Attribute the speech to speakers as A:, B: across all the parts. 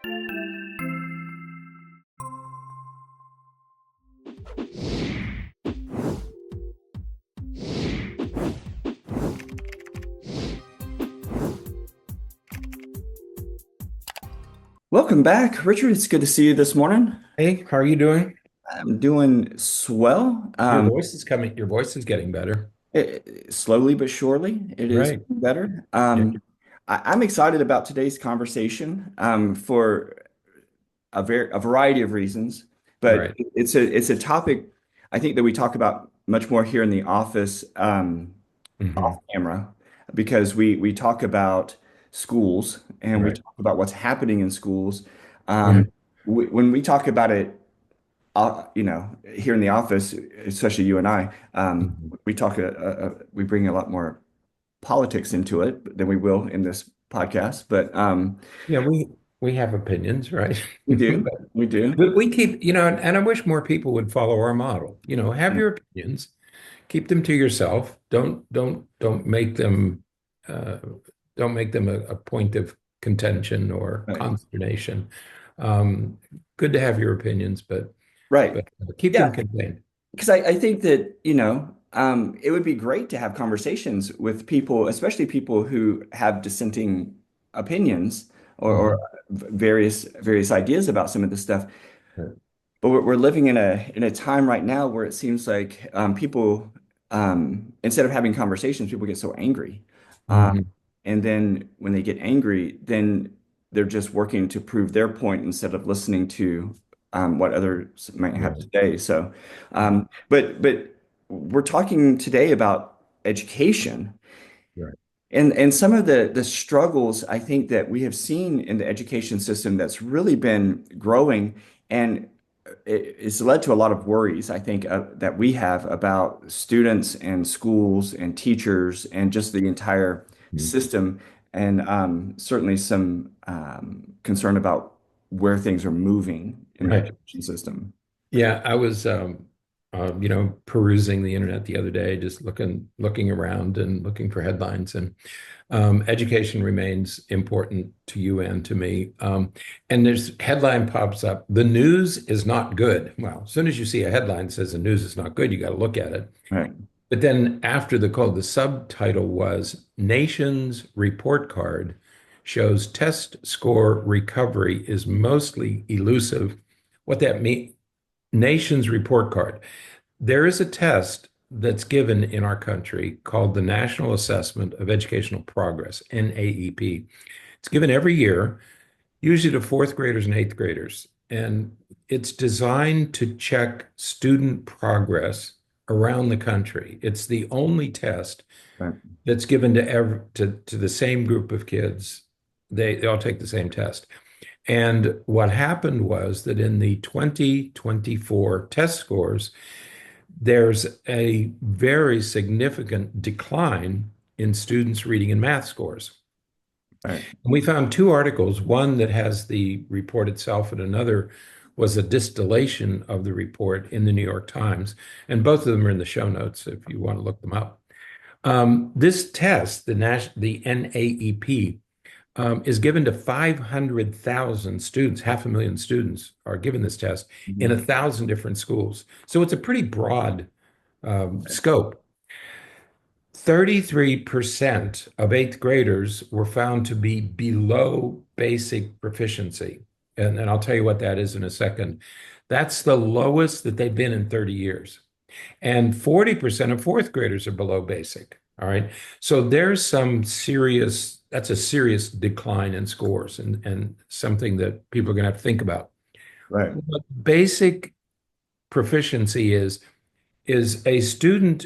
A: Welcome back, Richard. It's good to see you this morning.
B: Hey, how are you doing?
A: I'm doing swell.
B: Your voice is getting better.
A: Slowly but surely, it is
B: Right.
A: better.
B: Yeah.
A: I'm excited about today's conversation for a variety of reasons, but
B: Right.
A: it's a topic I think that we talk about much more here in the office off
B: Hmm.
A: camera because we talk about schools and we
B: Right.
A: talk about what's happening in schools. Um,
B: Right.
A: when we talk about it here in the office, especially you and I,
B: Mhm.
A: we bring a lot more politics into it than we will in this podcast. But
B: Yeah, we have opinions, right?
A: we do,
B: But,
A: we do.
B: but we keep, and I wish more people would follow our model. Have your opinions, keep them to yourself. Don't make them uh, a point of contention or
A: Right,
B: consternation. Um, Good to have your opinions, but
A: right.
B: but keep them
A: Yeah,
B: contained.
A: because I think that, it would be great to have conversations with people, especially people who have dissenting opinions or
B: Mhm.
A: various ideas about some of this stuff.
B: Right.
A: But we're living in a time right now where it seems like people instead of having conversations, people get so angry, um,
B: Mhm.
A: and then when they get angry, then they're just working to prove their point instead of listening to what others might have to
B: Right.
A: say. So, but we're talking today about education.
B: Right.
A: And some of the struggles I think that we have seen in the education system that's really been growing and it's led to a lot of worries, I think, that we have about students and schools and teachers and just the entire
B: Mhm.
A: system, and certainly some concern about where things are moving in the
B: Right.
A: education system.
B: Yeah, I was perusing the internet the other day, just looking around and looking for headlines. And education remains important to you and to me. And there's headline pops up, the news is not good. Well, as soon as you see a headline that says the news is not good, you got to look at it.
A: Right.
B: But then after the code, the subtitle was Nation's Report Card shows test score recovery is mostly elusive. What that means, Nation's Report Card. There is a test that's given in our country called the National Assessment of Educational Progress, NAEP. It's given every year, usually to fourth graders and eighth graders. And it's designed to check student progress around the country. It's the only test
A: Right.
B: that's given to the same group of kids. They all take the same test. And what happened was that in the 2024 test scores, there's a very significant decline in students' reading and math scores.
A: Right.
B: And we found two articles, one that has the report itself, and another was a distillation of the report in the New York Times. And both of them are in the show notes if you want to look them up. This test, the NAEP, is given to 500,000 students. 500,000 students are given this test in
A: Mhm.
B: 1,000 different schools. So it's a pretty broad scope. 33% of eighth graders were found to be below basic proficiency. And I'll tell you what that is in a second. That's the lowest that they've been in 30 years. And 40% of fourth graders are below basic. All right. So that's a serious decline in scores and something that people are going to have to think about.
A: Right.
B: What basic proficiency is a student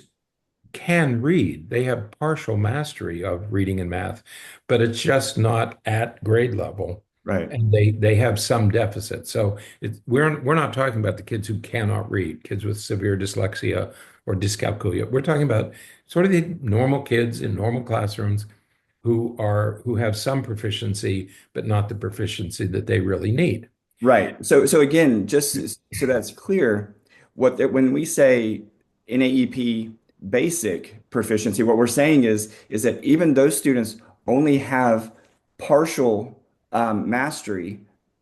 B: can read. They have partial mastery of reading and math, but it's just not at grade level.
A: Right.
B: And they have some deficit. So we're not talking about the kids who cannot read, kids with severe dyslexia or dyscalculia. We're talking about sort of the normal kids in normal classrooms who have some proficiency, but not the proficiency that they really need.
A: Right. So again, just so that's clear, when we say NAEP basic proficiency, what we're saying is that even those students only have partial mastery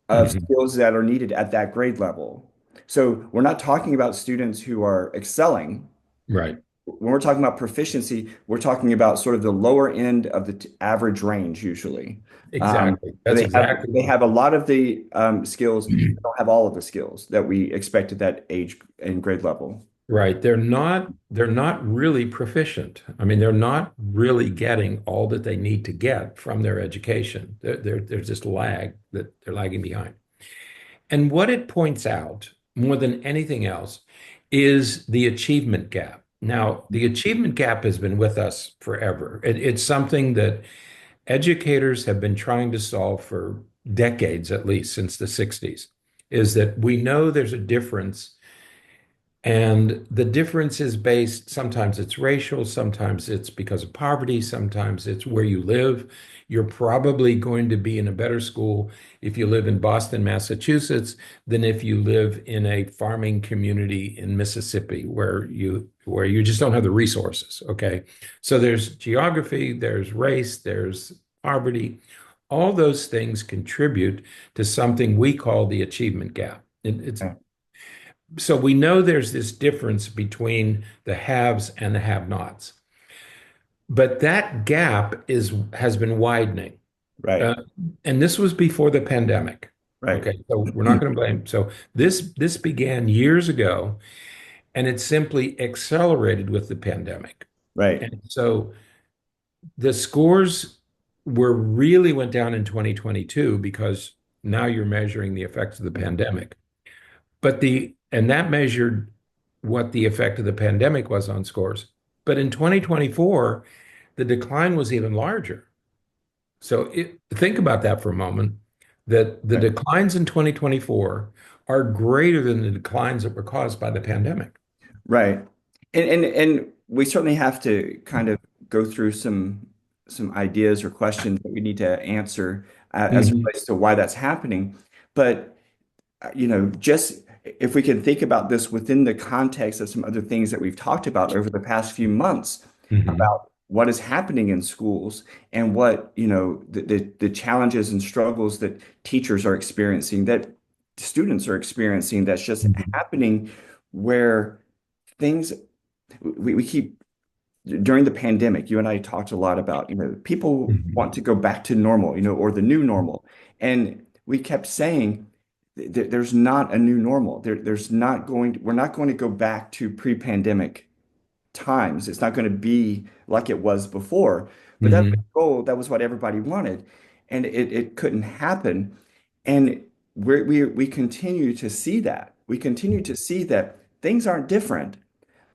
A: of
B: Hmm.
A: skills that are needed at that grade level. So we're not talking about students who are excelling.
B: Right.
A: When we're talking about proficiency, we're talking about sort of the lower end of the average range usually.
B: Exactly. That's
A: They
B: exactly
A: have a lot of the skills, but don't have all of the skills that we expect at that age and grade level.
B: right. They're not really proficient. I mean, they're not really getting all that they need to get from their education. They're just they're lagging behind. And what it points out more than anything else is the achievement gap. Now, the achievement gap has been with us forever. It's something that educators have been trying to solve for decades, at least since the 60s, is that we know there's a difference, and the difference is based, sometimes it's racial, sometimes it's because of poverty, sometimes it's where you live. You're probably going to be in a better school if you live in Boston, Massachusetts, than if you live in a farming community in Mississippi where you just don't have the resources. Okay. So there's geography, there's race, there's poverty. All those things contribute to something we call the achievement gap. It's
A: Okay.
B: so we know there's this difference between the haves and the have-nots, but that gap has been widening.
A: Right,
B: Uh, and this was before the pandemic.
A: right,
B: Okay, so we're not going to blame. So this began years ago, and it simply accelerated with the pandemic.
A: right,
B: And so the scores really went down in 2022 because now you're measuring the effects of the pandemic. And that measured what the effect of the pandemic was on scores. But in 2024, the decline was even larger. So think about that for a moment, that the
A: right.
B: declines in 2024 are greater than the declines that were caused by the pandemic.
A: Right. And we certainly have to kind of go through some ideas or questions that we need to answer as it
B: Mhm.
A: relates to why that's happening. But just if we can think about this within the context of some other things that we've talked about over the past few months
B: Mhm.
A: about what is happening in schools and what, the challenges and struggles that teachers are experiencing, that students are experiencing, that's just
B: Mhm.
A: happening where things we keep during the pandemic, you and I talked a lot about, people
B: Mhm.
A: want to go back to normal, or the new normal. And we kept saying there's not a new normal. We're not going to go back to pre-pandemic times. It's not going to be like it was before. But that was the
B: Mhm.
A: goal. That was what everybody wanted. And it couldn't happen. And we continue to see that. We continue to see that things aren't different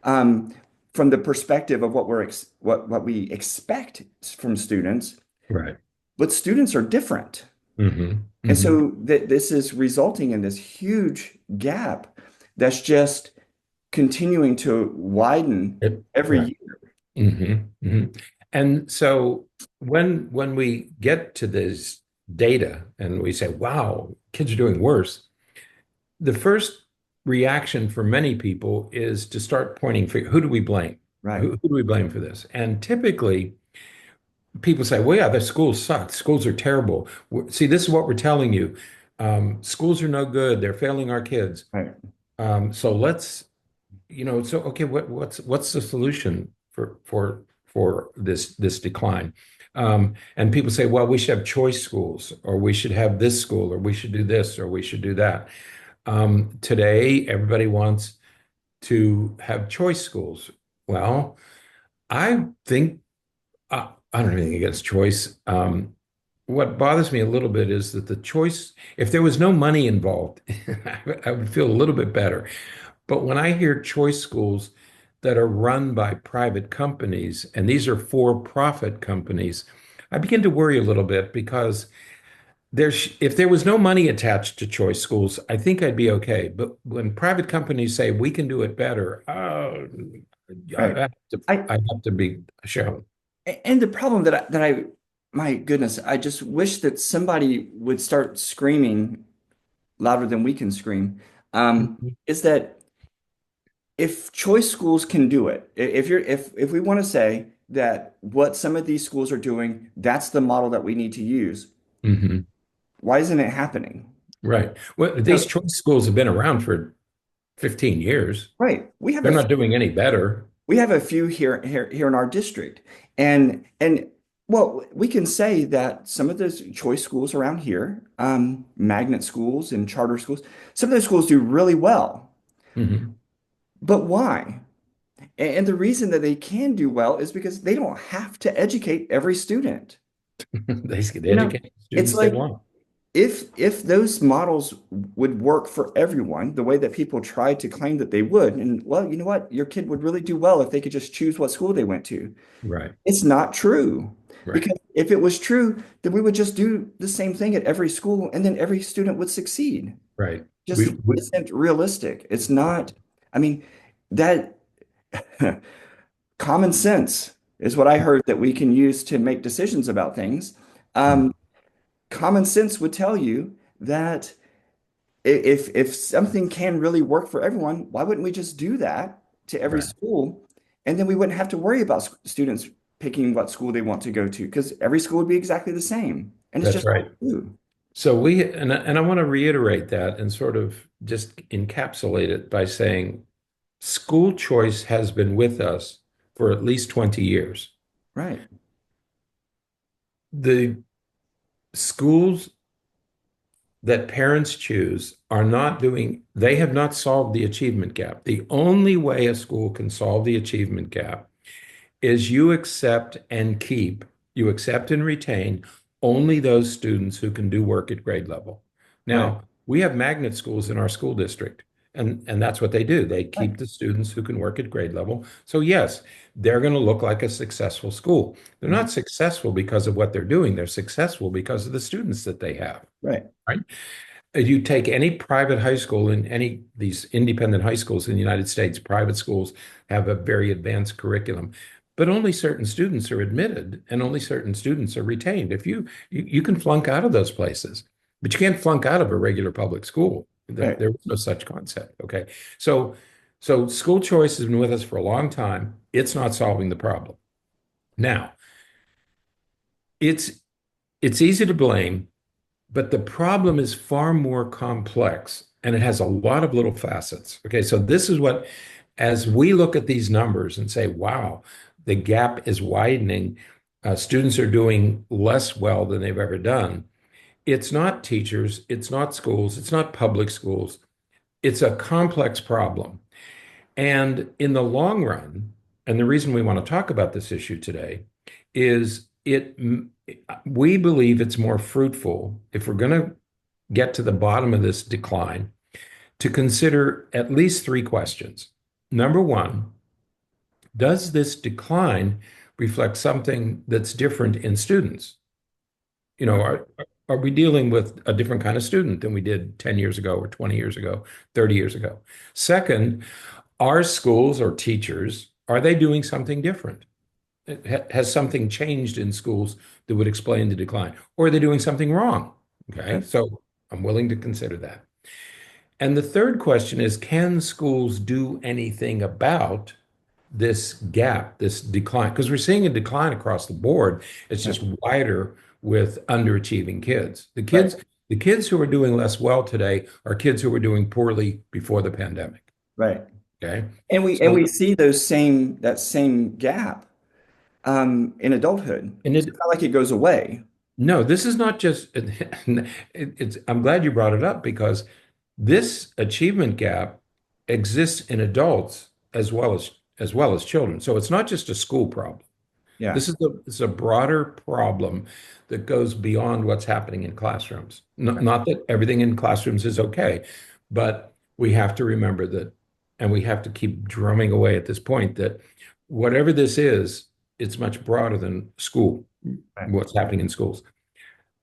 A: um, from the perspective of what we expect from students,
B: Right.
A: but students are different.
B: Mhm.
A: And
B: Mhm.
A: so this is resulting in this huge gap that's just continuing to widen every
B: Right.
A: year.
B: Hmm. And so when we get to this data and we say, wow, kids are doing worse, the first reaction for many people is to start pointing finger. Who do we blame?
A: Right,
B: Who do we blame for this? And typically people say, well, yeah, the schools suck. Schools are terrible. See, this is what we're telling you. Schools are no good. They're failing our kids.
A: right,
B: So so okay, what's the solution for this decline? And people say, well, we should have choice schools, or we should have this school, or we should do this, or we should do that. Today, everybody wants to have choice schools. Well, I think I don't have anything against choice. What bothers me a little bit is that the choice, if there was no money involved, I would feel a little bit better. But when I hear choice schools that are run by private companies, and these are for-profit companies, I begin to worry a little bit because if there was no money attached to choice schools, I think I'd be okay. But when private companies say we can do it better, I
A: right.
B: have to,
A: I
B: I have to be shown.
A: and the problem my goodness, I just wish that somebody would start screaming louder than we can scream. Is that if choice schools can do it, if we want to say that what some of these schools are doing, that's the model that we need to use,
B: Hmm.
A: why isn't it happening?
B: Right. Well, these
A: So,
B: choice schools have been around for 15 years.
A: right.
B: They're not doing any better.
A: We have a few here in our district. And well, we can say that some of those choice schools around here, magnet schools and charter schools, some of those schools do really well.
B: Mhm.
A: But why? And the reason that they can do well is because they don't have to educate every student.
B: They
A: You know,
B: educate the
A: it's
B: students they
A: like
B: want.
A: if those models would work for everyone, the way that people try to claim that they would, and well, you know what? Your kid would really do well if they could just choose what school they went to.
B: Right.
A: It's not true.
B: Right.
A: Because if it was true, then we would just do the same thing at every school and then every student would succeed.
B: Right.
A: Just
B: We
A: isn't realistic. It's not, I mean, that common sense is what I heard that we can use to make decisions about things. Um, Common sense would tell you that if something can really work for everyone, why wouldn't we just do that to every
B: right.
A: school? And then we wouldn't have to worry about students picking what school they want to go to because every school would be exactly the same. And it's
B: That's
A: just not
B: right.
A: true.
B: So we and I want to reiterate that and sort of just encapsulate it by saying school choice has been with us for at least 20 years.
A: Right.
B: The schools that parents choose are not doing, they have not solved the achievement gap. The only way a school can solve the achievement gap is you accept and retain only those students who can do work at grade level.
A: Right.
B: Now, we have magnet schools in our school district, and that's what they do. They
A: Right.
B: keep the students who can work at grade level. So yes, they're going to look like a successful school. They're
A: Mhm.
B: not successful because of what they're doing. They're successful because of the students that they have,
A: Right.
B: right? You take any private high school in any these independent high schools in the United States, private schools have a very advanced curriculum, but only certain students are admitted and only certain students are retained. If you can flunk out of those places, but you can't flunk out of a regular public school.
A: Right.
B: There was no such concept. Okay. So school choice has been with us for a long time. It's not solving the problem. Now, it's it's easy to blame, but the problem is far more complex and it has a lot of little facets. Okay, so this is what, as we look at these numbers and say, wow, the gap is widening, students are doing less well than they've ever done. It's not teachers, it's not schools, it's not public schools. It's a complex problem. And in the long run, and the reason we want to talk about this issue today is we believe it's more fruitful if we're going to get to the bottom of this decline to consider at least three questions. Number one, does this decline reflect something that's different in students? You know,
A: Right.
B: are we dealing with a different kind of student than we did 10 years ago or 20 years ago, 30 years ago? Second, are schools or teachers, are they doing something different? Has something changed in schools that would explain the decline? Or are they doing something wrong? Okay,
A: Okay.
B: so I'm willing to consider that. And the third question is, can schools do anything about this gap, this decline? Because we're seeing a decline across the board. It's
A: Right.
B: just wider with underachieving kids.
A: Right.
B: The kids who are doing less well today are kids who were doing poorly before the pandemic.
A: Right.
B: Okay.
A: And we
B: So,
A: see that same gap in adulthood.
B: and
A: It's not like it goes away.
B: no, this is not just, I'm glad you brought it up because this achievement gap exists in adults as well as children. So it's not just a school problem.
A: Yeah.
B: This is a broader problem that goes beyond what's happening in classrooms.
A: Right.
B: Not that everything in classrooms is okay, but we have to remember that, and we have to keep drumming away at this point that whatever this is, it's much broader than school,
A: Right.
B: what's happening in schools.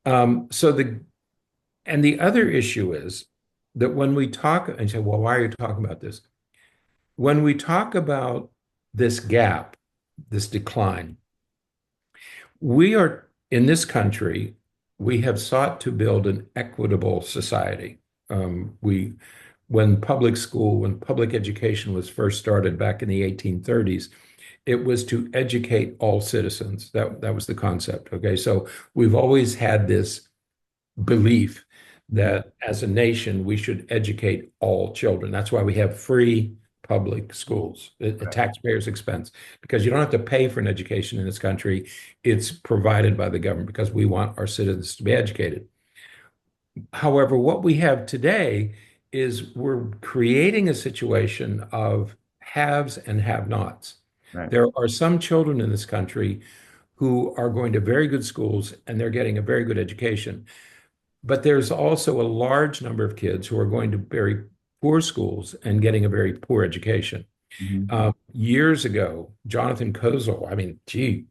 B: So the other issue is that when we talk and say, well, why are you talking about this? When we talk about this gap, this decline, we are in this country, we have sought to build an equitable society. When when public education was first started back in the 1830s, it was to educate all citizens. That was the concept. Okay, so we've always had this belief
A: Mhm.
B: that as a nation, we should educate all children. That's why we have free public schools at
A: Right.
B: taxpayers' expense, because you don't have to pay for an education in this country. It's provided by the government because we want our citizens to be educated. However, what we have today is we're creating a situation of haves and have-nots.
A: Right.
B: There are some children in this country who are going to very good schools and they're getting a very good education. But there's also a large number of kids who are going to very poor schools and getting a very poor education.
A: Mhm.
B: Years ago, Jonathan Kozol, I mean, gee,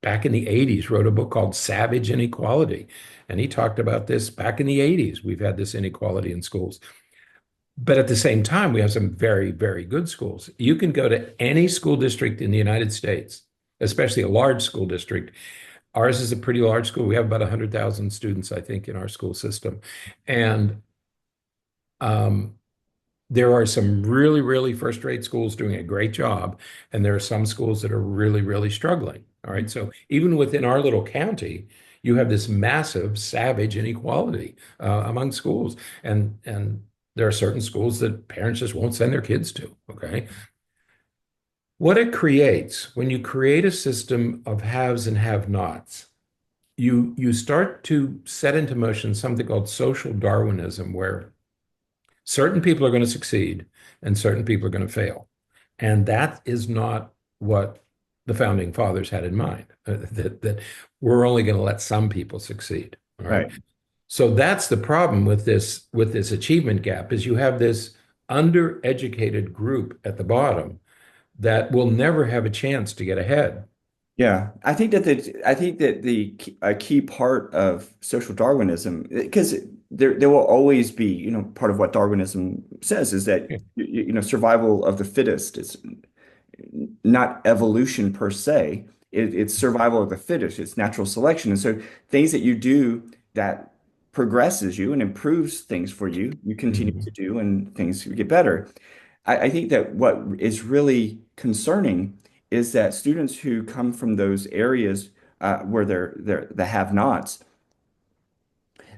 B: back in the 80s, wrote a book called Savage Inequality. And he talked about this back in the 80s. We've had this inequality in schools. But at the same time, we have some very, very good schools. You can go to any school district in the United States, especially a large school district. Ours is a pretty large school. We have about 100,000 students, I think, in our school system. And um, there are some really, really first-rate schools doing a great job, and there are some schools that are really, really struggling. All right. So even within our little county, you have this massive, savage inequality among schools, and there are certain schools that parents just won't send their kids to. Okay. What it creates when you create a system of haves and have-nots, you start to set into motion something called social Darwinism, where certain people are going to succeed and certain people are going to fail. And that is not what the founding fathers had in mind, that we're only going to let some people succeed. All right.
A: Right.
B: So that's the problem with this achievement gap is you have this undereducated group at the bottom that will never have a chance to get ahead.
A: Yeah, I think that a key part of social Darwinism, because there will always be, part of what Darwinism says is that survival of the fittest. It's not evolution per se. It's survival of the fittest. It's natural selection. And so things that you do that progresses you and improves things for you, you continue to
B: Mhm.
A: do, and things get better. I think that what is really concerning is that students who come from those areas where they're the have-nots,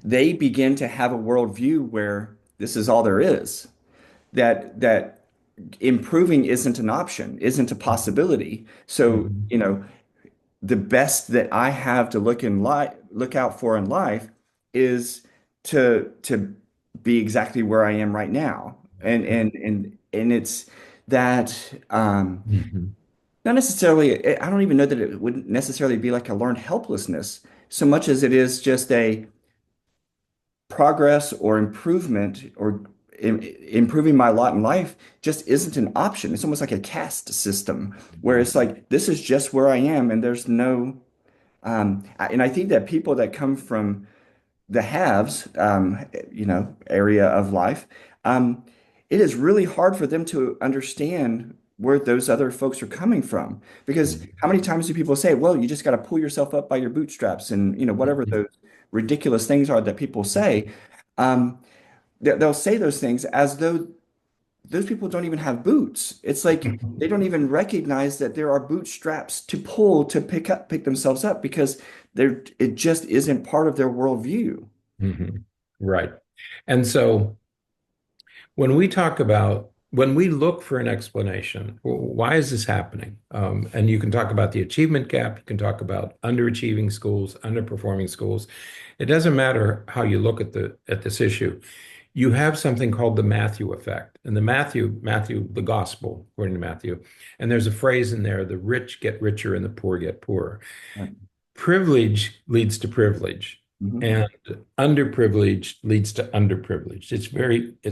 A: they begin to have a worldview where this is all there is. That improving isn't an option, isn't a possibility. So,
B: Mhm.
A: the best that I have to look out for in life is to be exactly where I am right now. And it's that
B: Mhm.
A: not necessarily, I don't even know that it wouldn't necessarily be like a learned helplessness so much as it is just a progress or improvement or improving my lot in life just isn't an option. It's almost like a caste system where
B: Mhm.
A: it's like this is just where I am and there's no and I think that people that come from the haves, area of life, um, it is really hard for them to understand where those other folks are coming from. Because
B: Mhm.
A: how many times do people say, well, you just got to pull yourself up by your bootstraps and, whatever those ridiculous things are that people say. Um, they'll say those things as though those people don't even have boots. It's like they don't even recognize that there are bootstraps to pull to pick themselves up because it just isn't part of their worldview.
B: Mhm. Right. And so when we look for an explanation, why is this happening? And you can talk about the achievement gap, you can talk about underachieving schools, underperforming schools. It doesn't matter how you look at this issue. You have something called the Matthew effect. And Matthew, the gospel, according to Matthew, and there's a phrase in there, the rich get richer and the poor get poorer.
A: Right.
B: Privilege leads to privilege,
A: Mhm.
B: and underprivileged leads to underprivileged. It's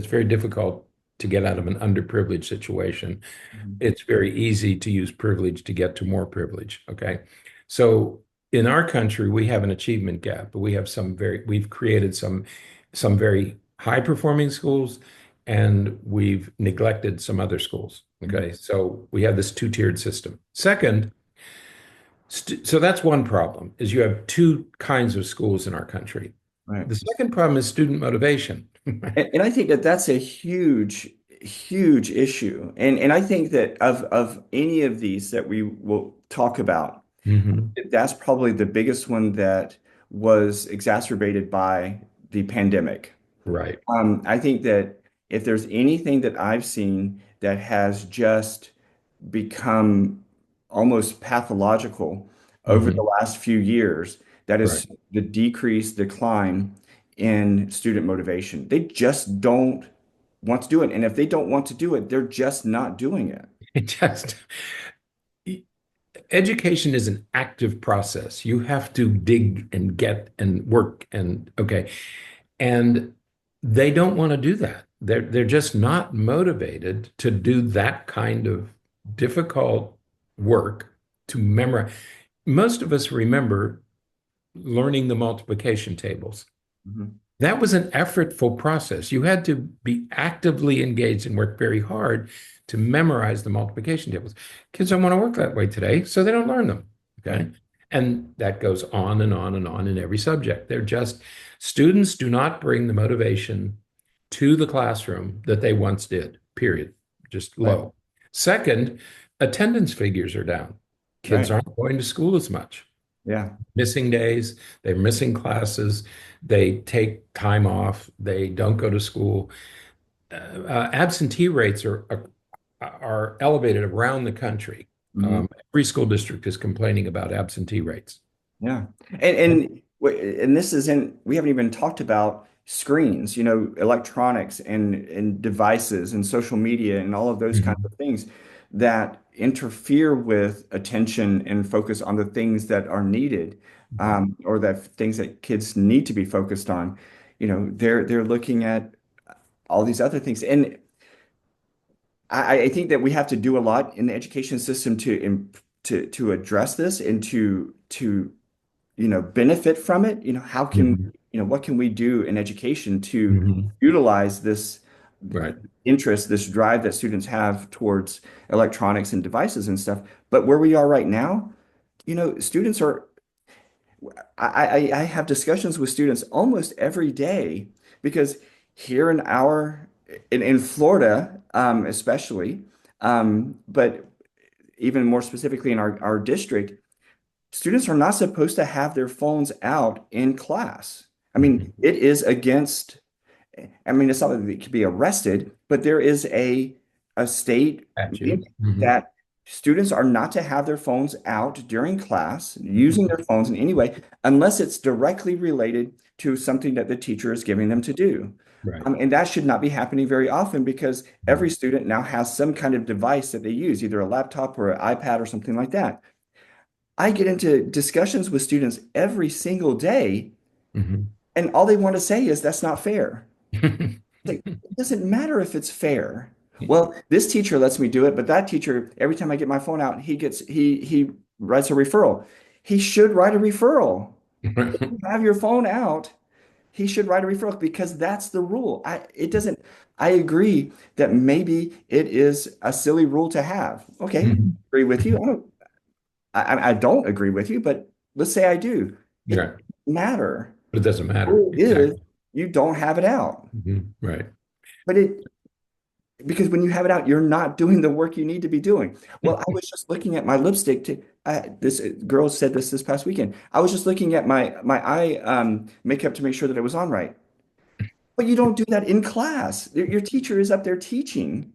B: very difficult to get out of an underprivileged situation.
A: Mhm.
B: It's very easy to use privilege to get to more privilege. Okay. So in our country, we have an achievement gap, but we've created some very high performing schools and we've neglected some other schools.
A: Mhm.
B: Okay. So we have this two-tiered system. Second, so that's one problem, is you have two kinds of schools in our country.
A: Right.
B: The second problem is student motivation.
A: And I think that that's a huge, huge issue. And I think that of any of these that we will talk about,
B: Mhm.
A: that's probably the biggest one that was exacerbated by the pandemic.
B: Right.
A: I think that if there's anything that I've seen that has just become almost pathological over the
B: Hmm.
A: last few years, that
B: Right.
A: is the decline in student motivation. They just don't want to do it. And if they don't want to do it, they're just not doing it.
B: It just education is an active process. You have to dig and get and work and okay. And they don't want to do that. They're just not motivated to do that kind of difficult work to memorize. Most of us remember learning the multiplication tables.
A: Mhm.
B: That was an effortful process. You had to be actively engaged and work very hard to memorize the multiplication tables. Kids don't want to work that way today, so they don't learn them.
A: Right.
B: Okay. And that goes on and on and on in every subject. They're just, students do not bring the motivation to the classroom that they once did, period. Just
A: Right.
B: low. Second, attendance figures are down. Kids
A: Right.
B: aren't going to school as much,
A: Yeah.
B: missing days, they're missing classes, they take time off, they don't go to school. Absentee rates are elevated around the country.
A: Mhm.
B: Every school district is complaining about absentee rates.
A: Yeah. And this isn't, we haven't even talked about screens, electronics and devices and social media and all of those kinds
B: Mhm.
A: of things that interfere with attention and focus on the things that are needed, or that things that kids need to be focused on. They're looking at all these other things. And I think that we have to do a lot in the education system to address this and to benefit from it. How can,
B: Mhm.
A: what can we do in education to
B: Mhm.
A: utilize this
B: Right.
A: interest, this drive that students have towards electronics and devices and stuff? But where we are right now, students are, I have discussions with students almost every day because here in Florida, especially, but even more specifically in our district, students are not supposed to have their phones out in class. I mean,
B: Mhm.
A: it is against, I mean, it's not that they could be arrested, but there is a state
B: Statute.
A: mandate
B: Mhm.
A: that students are not to have their phones out during class, using
B: Mhm.
A: their phones in any way, unless it's directly related to something that the teacher is giving them to do.
B: Right.
A: And that should not be happening very often because every
B: Mhm.
A: student now has some kind of device that they use, either a laptop or an iPad or something like that. I get into discussions with students every single day,
B: Mhm.
A: and all they want to say is that's not fair. Like, it doesn't matter if it's fair. Well, this teacher lets me do it, but that teacher, every time I get my phone out, he writes a referral. He should write a referral. If you have your phone out, he should write a referral because that's the rule. I agree that maybe it is a silly rule to have. Okay,
B: Mhm.
A: agree with you. I don't agree with you, but let's say I do. It
B: Right.
A: doesn't matter.
B: But it doesn't matter.
A: Rule is
B: Exactly.
A: you don't have it out.
B: Right.
A: But because when you have it out, you're not doing the work you need to be doing. Well, I was just looking at my lipstick this girl said this past weekend. I was just looking at my eye makeup to make sure that it was on right. But you don't do that in class. Your teacher is up there teaching.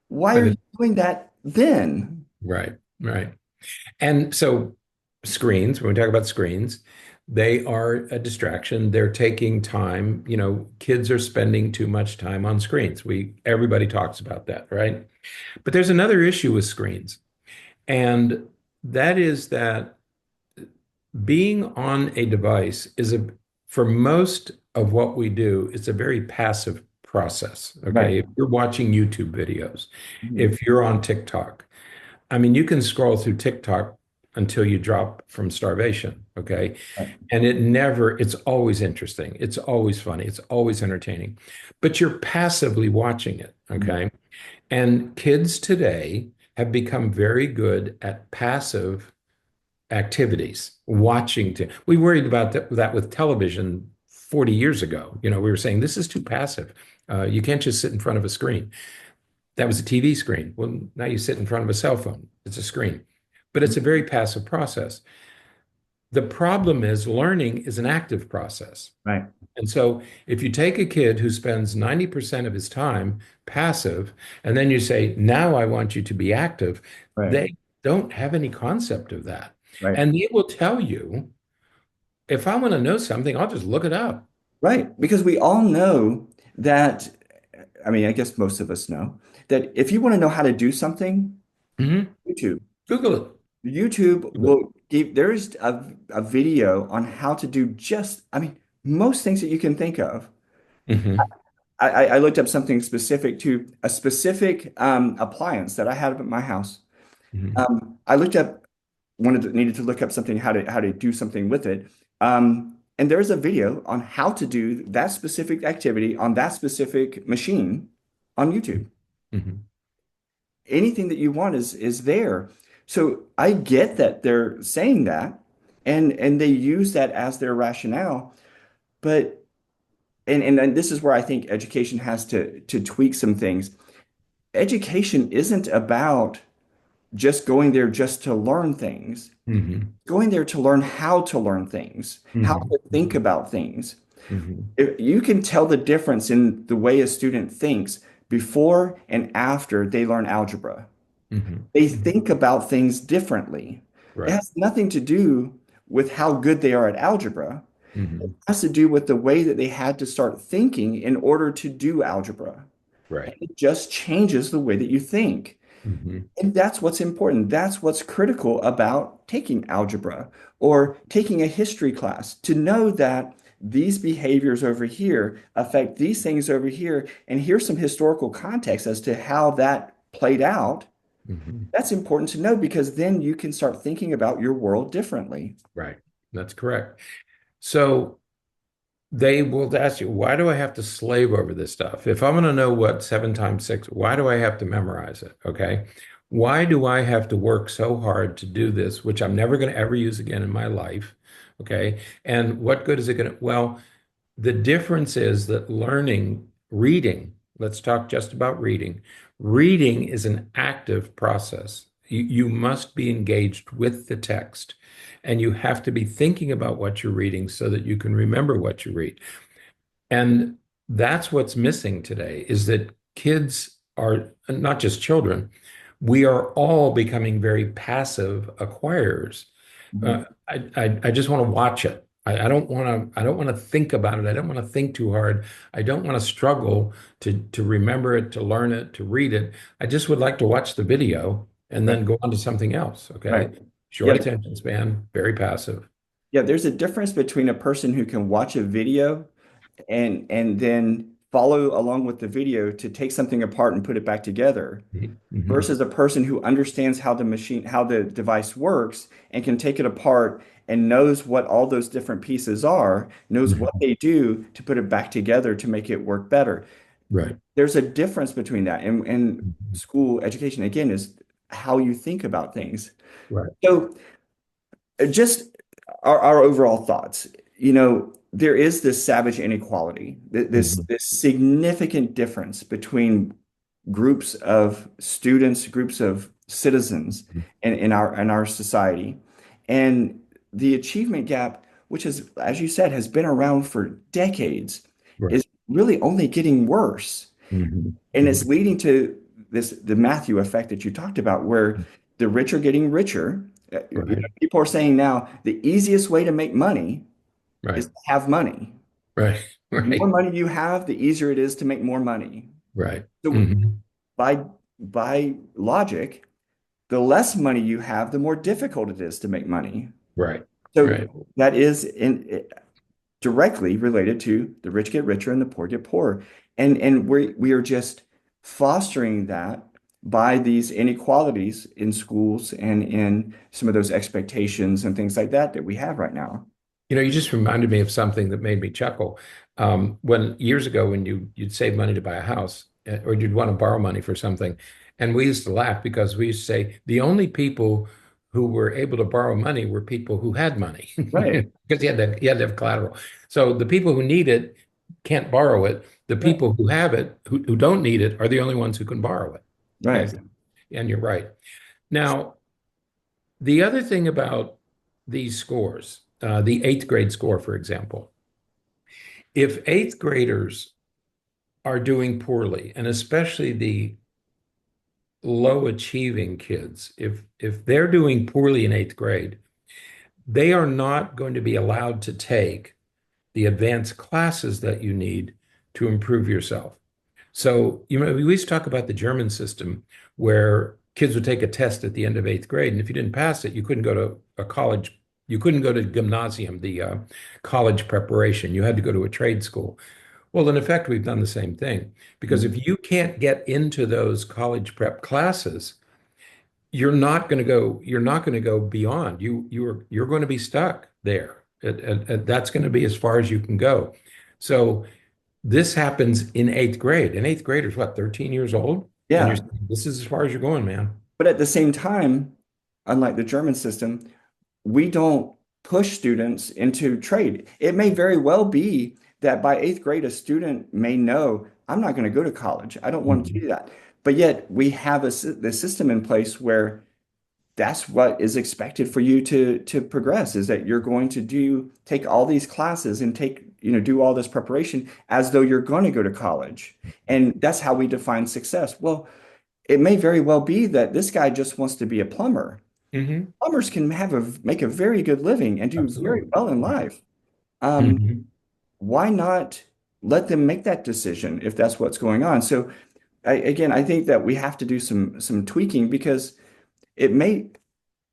A: Why
B: But
A: are you
B: it,
A: doing that then?
B: right. Right. And so screens, when we talk about screens, they are a distraction. They're taking time. Kids are spending too much time on screens. Everybody talks about that, right? But there's another issue with screens, and that is that being on a device for most of what we do, it's a very passive process. Okay.
A: Right.
B: If you're watching YouTube videos,
A: Mhm.
B: if you're on TikTok, I mean, you can scroll through TikTok until you drop from starvation. Okay.
A: Right.
B: And it's always interesting. It's always funny. It's always entertaining, but you're passively watching it.
A: Mhm.
B: Okay. And kids today have become very good at passive activities, watching. We worried about that with television 40 years ago. We were saying this is too passive. You can't just sit in front of a screen. That was a TV screen. Well, now you sit in front of a cell phone. It's a screen, but it's a very passive process. The problem is learning is an active process.
A: Right.
B: And so if you take a kid who spends 90% of his time passive, and then you say, now I want you to be active,
A: Right.
B: they don't have any concept of that.
A: Right.
B: And they will tell you, if I want to know something, I'll just look it up.
A: Right. Because we all know that, I mean, I guess most of us know that if you want to know how to do something,
B: Mhm.
A: YouTube.
B: Google it.
A: YouTube
B: Google it.
A: will give, there's a video on how to do just, I mean, most things that you can think of.
B: Mhm.
A: I looked up something specific to a specific appliance that I had at my house.
B: Mhm.
A: I looked up, needed to look up something, how to do something with it. And there's a video on how to do that specific activity on that specific machine on YouTube.
B: Mhm.
A: Anything that you want is there. So I get that they're saying that and they use that as their rationale, but and this is where I think education has to tweak some things. Education isn't about just going there just to learn things.
B: Mhm.
A: Going there to learn how to learn things, how
B: Mhm.
A: to think about things.
B: Mhm.
A: If you can tell the difference in the way a student thinks before and after they learn algebra.
B: Mhm.
A: They
B: Mhm.
A: think about things differently. It
B: Right.
A: has nothing to do with how good they are at algebra. It
B: Mhm.
A: has to do with the way that they had to start thinking in order to do algebra. And
B: Right.
A: it just changes the way that you think.
B: Mhm.
A: And that's what's important. That's what's critical about taking algebra or taking a history class to know that these behaviors over here affect these things over here. And here's some historical context as to how that played out.
B: Mhm.
A: That's important to know because then you can start thinking about your world differently.
B: Right. That's correct. So they will ask you, why do I have to slave over this stuff? If I'm going to know what 7 times 6, why do I have to memorize it? Okay. Why do I have to work so hard to do this, which I'm never going to ever use again in my life? Okay. And what good is it going to? Well, the difference is that reading, let's talk just about reading. Reading is an active process. You must be engaged with the text, and you have to be thinking about what you're reading so that you can remember what you read. And that's what's missing today is that kids are not just children, we are all becoming very passive acquirers.
A: Mhm.
B: I just want to watch it. I don't want to think about it. I don't want to think too hard. I don't want to struggle to remember it, to learn it, to read it. I just would like to watch the video and
A: Right.
B: then go on to something else.
A: Right.
B: Okay. Short
A: Yeah.
B: attention span, very passive.
A: Yeah. There's a difference between a person who can watch a video and then follow along with the video to take something apart and put it back together
B: Mhm.
A: versus a person who understands how the device works and can take it apart and knows what all those different pieces are, knows what
B: Mhm.
A: they do to put it back together to make it work better.
B: Right.
A: There's a difference between that and
B: Mhm.
A: school education, again, is how you think about things.
B: Right.
A: So just our overall thoughts. There is this savage inequality,
B: Mhm.
A: this significant difference between groups of students, groups of citizens in our society. And the achievement gap, which is, as you said, has been around for decades,
B: Right.
A: is really only getting worse.
B: Mhm.
A: And it's
B: Mhm.
A: leading to the Matthew effect that you talked about, where the rich are getting richer.
B: Right.
A: People are saying now the easiest way to make money is
B: Right.
A: to have money.
B: Right.
A: The more
B: Right.
A: money you have, the easier it is to make more money.
B: Right.
A: So
B: Mhm.
A: by logic, the less money you have, the more difficult it is to make money.
B: Right.
A: So
B: Right.
A: that is directly related to the rich get richer and the poor get poorer. And we are just fostering that by these inequalities in schools and in some of those expectations and things like that that we have right now.
B: You just reminded me of something that made me chuckle. When years ago, when you'd save money to buy a house, or you'd want to borrow money for something, and we used to laugh because we used to say the only people who were able to borrow money were people who had money
A: Right,
B: because you had to have collateral. So the people who need it can't borrow it. The
A: right,
B: people who have it, who don't need it, are the only ones who can borrow it.
A: right.
B: And, and you're right. Now, the other thing about these scores, the eighth grade score, for example. If eighth graders are doing poorly, and especially the low achieving kids, if they're doing poorly in eighth grade, they are not going to be allowed to take the advanced classes that you need to improve yourself. So, we used to talk about the German system where kids would take a test at the end of eighth grade, and if you didn't pass it, you couldn't go to a college. You couldn't go to gymnasium, the college preparation. You had to go to a trade school. Well, in effect, we've done the same thing because
A: Mhm.
B: if you can't get into those college prep classes, you're not going to go beyond. You're going to be stuck there. That's going to be as far as you can go. So this happens in eighth grade. And eighth graders, what, 13 years old? And you're
A: Yeah.
B: saying, this is as far as you're going, man.
A: But at the same time, unlike the German system, we don't push students into trade. It may very well be that by eighth grade, a student may know, I'm not going to go to college. I don't want to
B: Mhm.
A: do that. But yet we have the system in place where that's what is expected for you to progress, is that you're going to take all these classes and do all this preparation as though you're going to go to college. And that's how we define success. Well, it may very well be that this guy just wants to be a plumber.
B: Mhm.
A: Plumbers can make a very good living and do very
B: Absolutely.
A: well in life. Um,
B: Mhm.
A: why not let them make that decision if that's what's going on? So again, I think that we have to do some tweaking because it may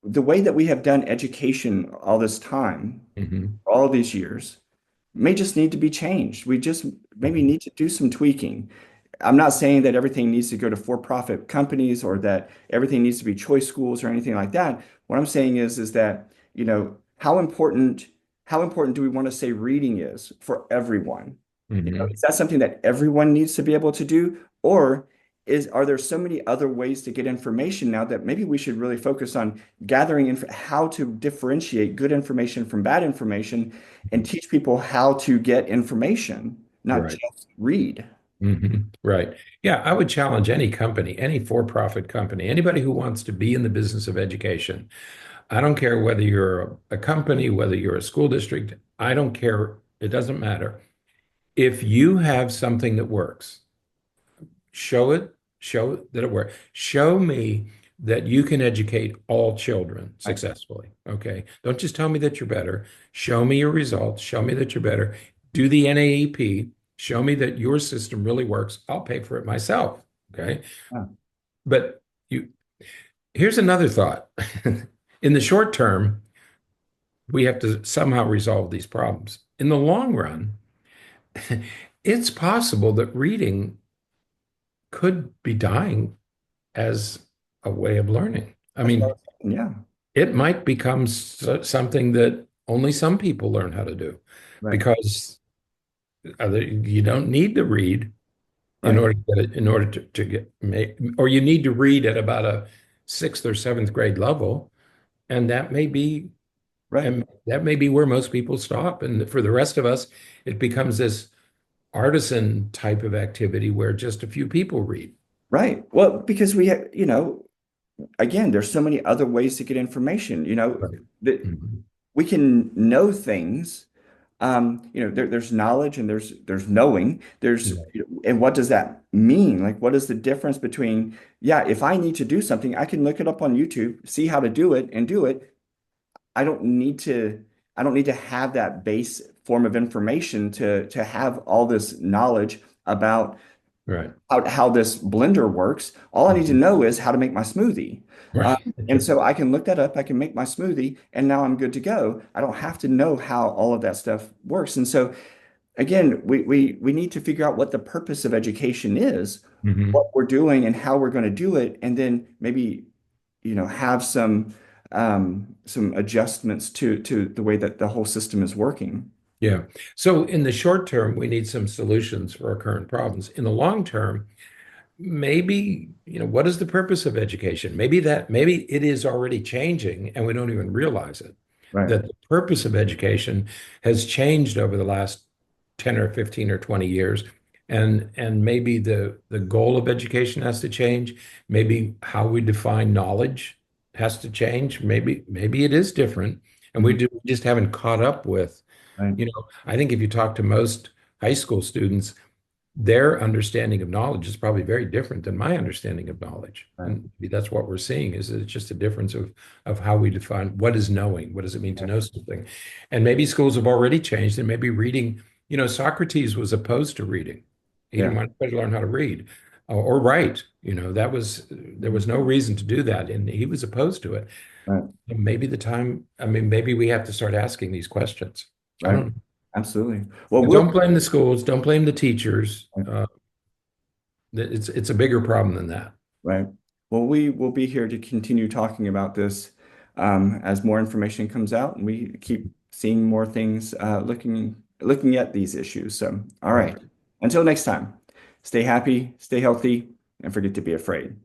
A: the way that we have done education all this time,
B: Mhm.
A: all these years, may just need to be changed. We just maybe
B: Mhm.
A: need to do some tweaking. I'm not saying that everything needs to go to for-profit companies or that everything needs to be choice schools or anything like that. What I'm saying is that, how important do we want to say reading is for everyone?
B: Mhm.
A: Is that something that everyone needs to be able to do? Or are there so many other ways to get information now that maybe we should really focus on gathering how to differentiate good information from bad information and teach people how to get information, not
B: Right.
A: just read.
B: Right. Yeah, I would challenge any company, any for-profit company, anybody who wants to be in the business of education. I don't care whether you're a company, whether you're a school district, I don't care. It doesn't matter. If you have something that works, show it, show that it works. Show me that you can educate all children
A: Right.
B: successfully. Okay. Don't just tell me that you're better. Show me your results. Show me that you're better. Do the NAEP. Show me that your system really works. I'll pay for it myself. Okay.
A: Yeah.
B: But here's another thought. In the short term, we have to somehow resolve these problems. In the long run, it's possible that reading could be dying as a way of learning. I
A: That's what I
B: mean,
A: was saying. Yeah.
B: it might become something that only some people learn how to do
A: Right.
B: because you don't need to read in
A: Right.
B: order to get it, in order to get or you need to read at about a sixth or seventh grade level, and
A: Right.
B: that may be where most people stop. And for the rest of us, it becomes this artisan type of activity where just a few people read.
A: Right. Well, because we have, again, there's so many other ways to get information,
B: Right.
A: that
B: Mhm.
A: we can know things. There's knowledge and there's knowing. And what does that mean? Like, what is the difference between, yeah, if I need to do something, I can look it up on YouTube, see how to do it and do it. I don't need to, I don't need to have that base form of information to have all this knowledge about
B: Right.
A: how this blender works. All I need to
B: Mhm.
A: know is how to make my smoothie. Um,
B: Right.
A: and so I can look that up, I can make my smoothie, and now I'm good to go. I don't have to know how all of that stuff works. And so again, we need to figure out what the purpose of education is, what
B: Mhm.
A: we're doing and how we're going to do it, and then maybe, have some adjustments to the way that the whole system is working.
B: Yeah. So in the short term, we need some solutions for our current problems. In the long term, maybe, what is the purpose of education? Maybe it is already changing and we don't even realize it.
A: Right.
B: That the purpose of education has changed over the last 10 or 15 or 20 years. And maybe the goal of education has to change. Maybe how we define knowledge has to change. Maybe it is different. and
A: Mhm.
B: we just haven't caught up with,
A: Right.
B: I think if you talk to most high school students, their understanding of knowledge is probably very different than my understanding of knowledge.
A: Right.
B: And that's what we're seeing is that it's just a difference of how we define what is knowing, what does it mean to
A: Right.
B: know something. And maybe schools have already changed and maybe reading, Socrates was opposed to reading. He didn't
A: Yeah.
B: want anybody to learn how to read or write. There was no reason to do that. And he was opposed to it.
A: Right.
B: And maybe maybe we have to start asking these questions. I
A: Right.
B: don't know.
A: Absolutely. Well,
B: And
A: we'll
B: don't blame the schools, don't blame the teachers.
A: right.
B: It's a bigger problem than that.
A: Right. Well, we will be here to continue talking about this as more information comes out, and we keep seeing more things looking at these issues. So, all
B: Right.
A: right. Until next time, stay happy, stay healthy, and forget to be afraid.